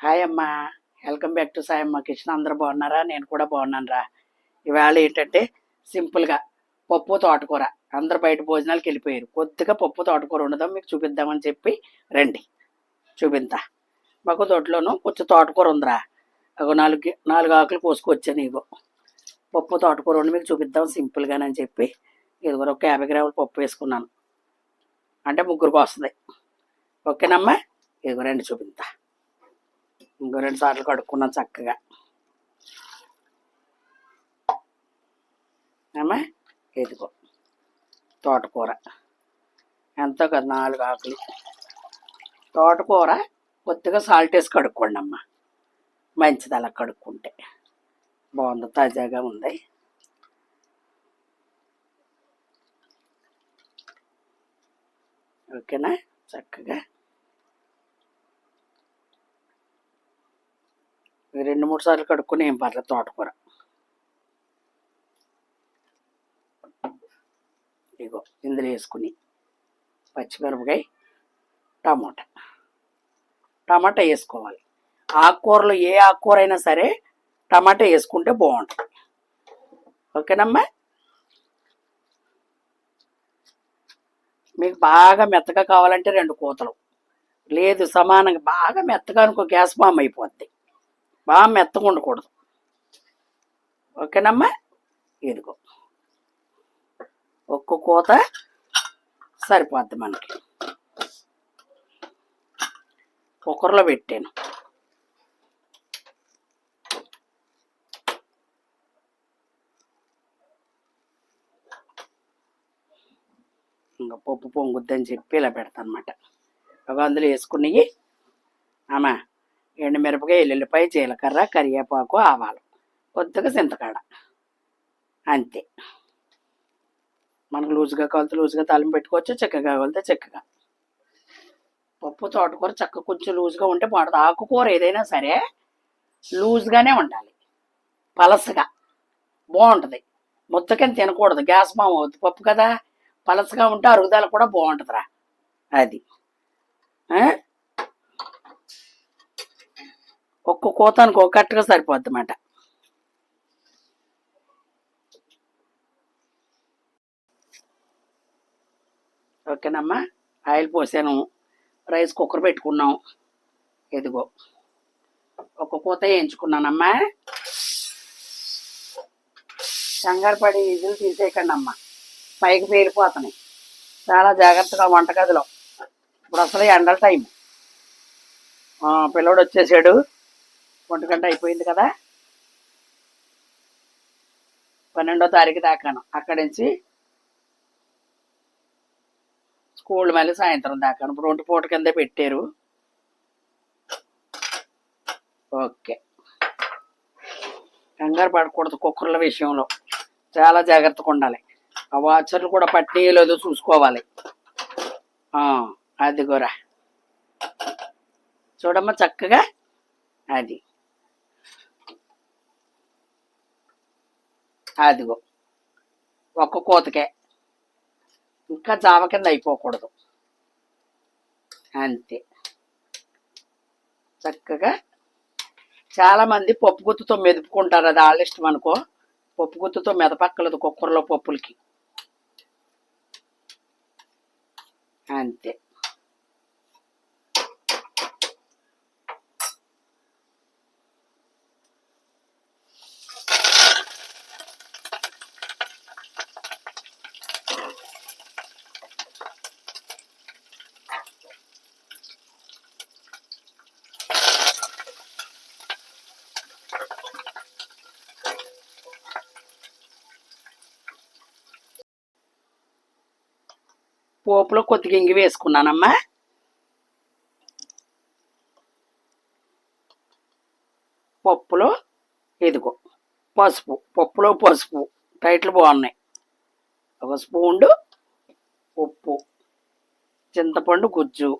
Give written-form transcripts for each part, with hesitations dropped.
Hi అమ్మా, welcome back to Sayamma kitchen. అందరూ బాగున్నారా? నేను కూడా బాగున్నాను రా. ఇవాళ ఏంటంటే సింపుల్గా పప్పు తోటకూర. అందరు బయట భోజనాలకు వెళ్ళిపోయారు, కొద్దిగా పప్పు తోటకూర ఉండదాం మీకు చూపిద్దామని చెప్పి రండి చూపిద్దా. మాకు తోటలోనూ కొంచెం తోటకూర ఉందిరా. ఒక నాలుగు ఆకులు కోసుకొచ్చాను. ఇగో పప్పు తోటకూర ఉండి మీకు చూపిద్దాం సింపుల్గానని చెప్పి ఇదిగో ఒక 50 గ్రాముల పప్పు వేసుకున్నాను, అంటే ముగ్గురికి వస్తుంది. ఓకేనమ్మా, ఇదిగో రండి చూపిద్దా. ఇంకో 2 సార్లు కడుక్కున్నాను చక్కగా. అమ్మా ఇదిగో తోటకూర ఎంతో కదా, 4 ఆకులు తోటకూర. కొద్దిగా సాల్ట్ వేసి కడుక్కోండి అమ్మ, మంచిది. అలా కడుక్కుంటే బాగుంది, తాజాగా ఉంది. ఓకేనా, చక్కగా 2-3 సార్లు కడుక్కుని ఏం పర్లేదు. తోటకూర ఇగో ఇందులో వేసుకుని పచ్చిమిరపకాయ, టమాటా వేసుకోవాలి. ఆకుకూరలు ఏ ఆకుకూర అయినా సరే టమాటా వేసుకుంటే బాగుంటుంది. ఓకేనమ్మా, మీకు బాగా మెత్తగా కావాలంటే 2 కూతలు, లేదు సమానంగా బాగా మెత్తగా అనుకో గ్యాస్ ఫామ్ అయిపోద్ది. బాగా మెత్తగా ఉండకూడదు. ఓకేనమ్మా, ఇదిగో ఒక్క కూత సరిపోద్ది మనకి. కుక్కర్లో పెట్టాను. ఇంకా పప్పు పొంగుద్దని చెప్పి ఇలా పెడతాను అనమాట. ఒక అందులో వేసుకుని అమ్మా ఎండుమిరపకాయ, ఎల్లుల్లిపాయ, జీలకర్ర, కరివేపాకు, ఆవాలు, కొద్దిగా చింతకాడ, అంతే. మనకు లూజుగా కావాలితే లూజుగా తాలింపు పెట్టుకోవచ్చు, చెక్కగా కావాలితే చెక్కగా. పప్పు తోటకూర చక్క కొంచెం లూజుగా ఉంటే బాగుంటుంది. ఆకుకూర ఏదైనా సరే లూజ్గానే ఉండాలి, పలసగా బాగుంటుంది. ముద్దకని తినకూడదు, గ్యాస్ ఫామ్ అవుతుంది. పప్పు కదా, పలసగా ఉంటే అరుగుదల కూడా బాగుంటుందిరా. అది ఒక్క కూతానికి ఒక కట్టుగా సరిపోద్ది అన్నమాట. ఓకేనమ్మా, ఆయిల్ పోసాను, రైస్ కుక్కర్ పెట్టుకున్నాం. ఎదిగో ఒక కూత వేయించుకున్నానమ్మా. కంగారు పడి ఇజులు తీసేయకండి అమ్మ, పైకి పేలిపోతున్నాయి. చాలా జాగ్రత్తగా వంటగదిలో. ఇప్పుడు అసలు ఎండల టైం. పిల్లోడు వచ్చేసాడు, 1 గంట అయిపోయింది కదా. 12వ తారీఖు దాకాను. అక్కడి నుంచి స్కూల్ మళ్ళీ సాయంత్రం దాకాను. ఇప్పుడు 1 పూట కింద పెట్టారు. ఓకే, కంగారు పడకూడదు కుక్కర్ల విషయంలో, చాలా జాగ్రత్తగా ఉండాలి. ఆ వాచర్లు కూడా పట్టినయో లేదో చూసుకోవాలి. అదిగోరా చూడమ్మా చక్కగా. అది అదిగో ఒక్క కోతకే, ఇంకా జామ కింద అయిపోకూడదు, అంతే. చక్కగా చాలామంది పప్పు గుత్తుతో మెదుపుకుంటారు, అది వాళ్ళ ఇష్టం అనుకో. పప్పు గుత్తుతో మెదపక్కలదు కుక్కర్లో పప్పులకి, అంతే. పోపులో కొద్దిగా ఇంగి వేసుకున్నానమ్మా. పప్పులో ఇదిగో పసుపు, పప్పులో పసుపు, టైట్లు బాగున్నాయి. 1 స్పూను ఉప్పు, చింతపండు గుజ్జు,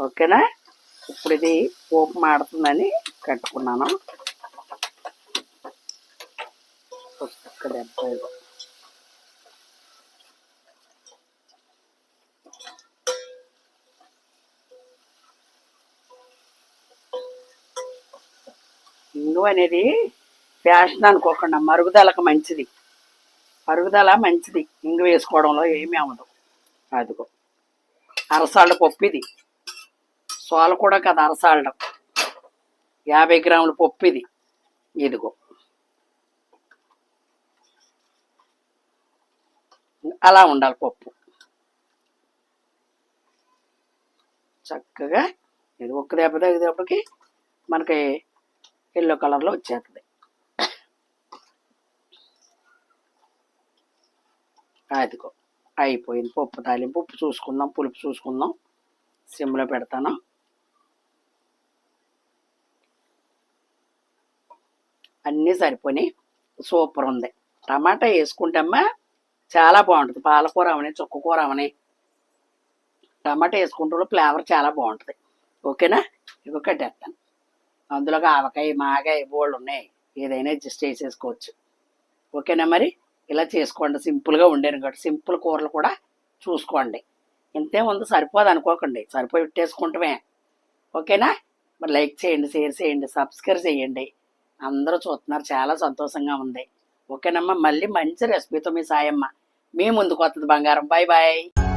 ఓకేనా. ఇప్పుడు ఇది పోపు మాడుతుందని కట్టుకున్నాను. ఒక్క ఇంగువ అనేది ఫ్యాషన్ అనుకోకుండా మరుగుదలకు మంచిది. మరుగుదల మంచిది. ఇంగు వేసుకోవడంలో ఏమీ అవ్వదు. అదిగో అరసాళ్ళ పప్పు ఇది. సోల కూడా కదా అరసాళ్ళం. 50 గ్రాముల పప్పు ఇది. ఇదిగో అలా ఉండాలి పప్పు. చక్కగా ఇది ఒక్క దెబ్బ తగ్గేటప్పటికి మనకి ఎల్లో కలర్లో వచ్చేస్తుంది. అదిగో అయిపోయింది పప్పు తాలింపు. ఉప్పు చూసుకుందాం, పులుపు చూసుకుందాం. సిమ్లో పెడతాను. అన్నీ సరిపోయి సూపర్ ఉంది. టమాటా వేసుకుంటామా చాలా బాగుంటుంది. పాలకూర అవని, చుక్కకూర అవని టమాటా వేసుకుంటే ఫ్లేవర్ చాలా బాగుంటుంది. ఓకేనా? ఇవి కట్టేస్తాను. అందులోకి ఆవకాయ, మాగాయ బోళ్ళు ఉన్నాయి. ఏదైనా అడ్జస్ట్ చేసేసుకోవచ్చు. ఓకేనా? మరి ఇలా చేసుకోండి. సింపుల్గా ఉండేది కాబట్టి సింపుల్ కూరలు కూడా చూసుకోండి. ఇంతే ఉంది సరిపోదు అనుకోకండి. సరిపోయి పెట్టేసుకుంటామే. ఓకేనా? మరి లైక్ చేయండి, షేర్ చేయండి, సబ్స్క్రైబ్ చేయండి. అందరూ చూస్తున్నారు, చాలా సంతోషంగా ఉంది. ఓకేనమ్మా? మళ్ళీ మంచి రెసిపీతో మీ సాయమ్మ మీ ముందుకు వస్తుంది. బంగారం. Bye bye.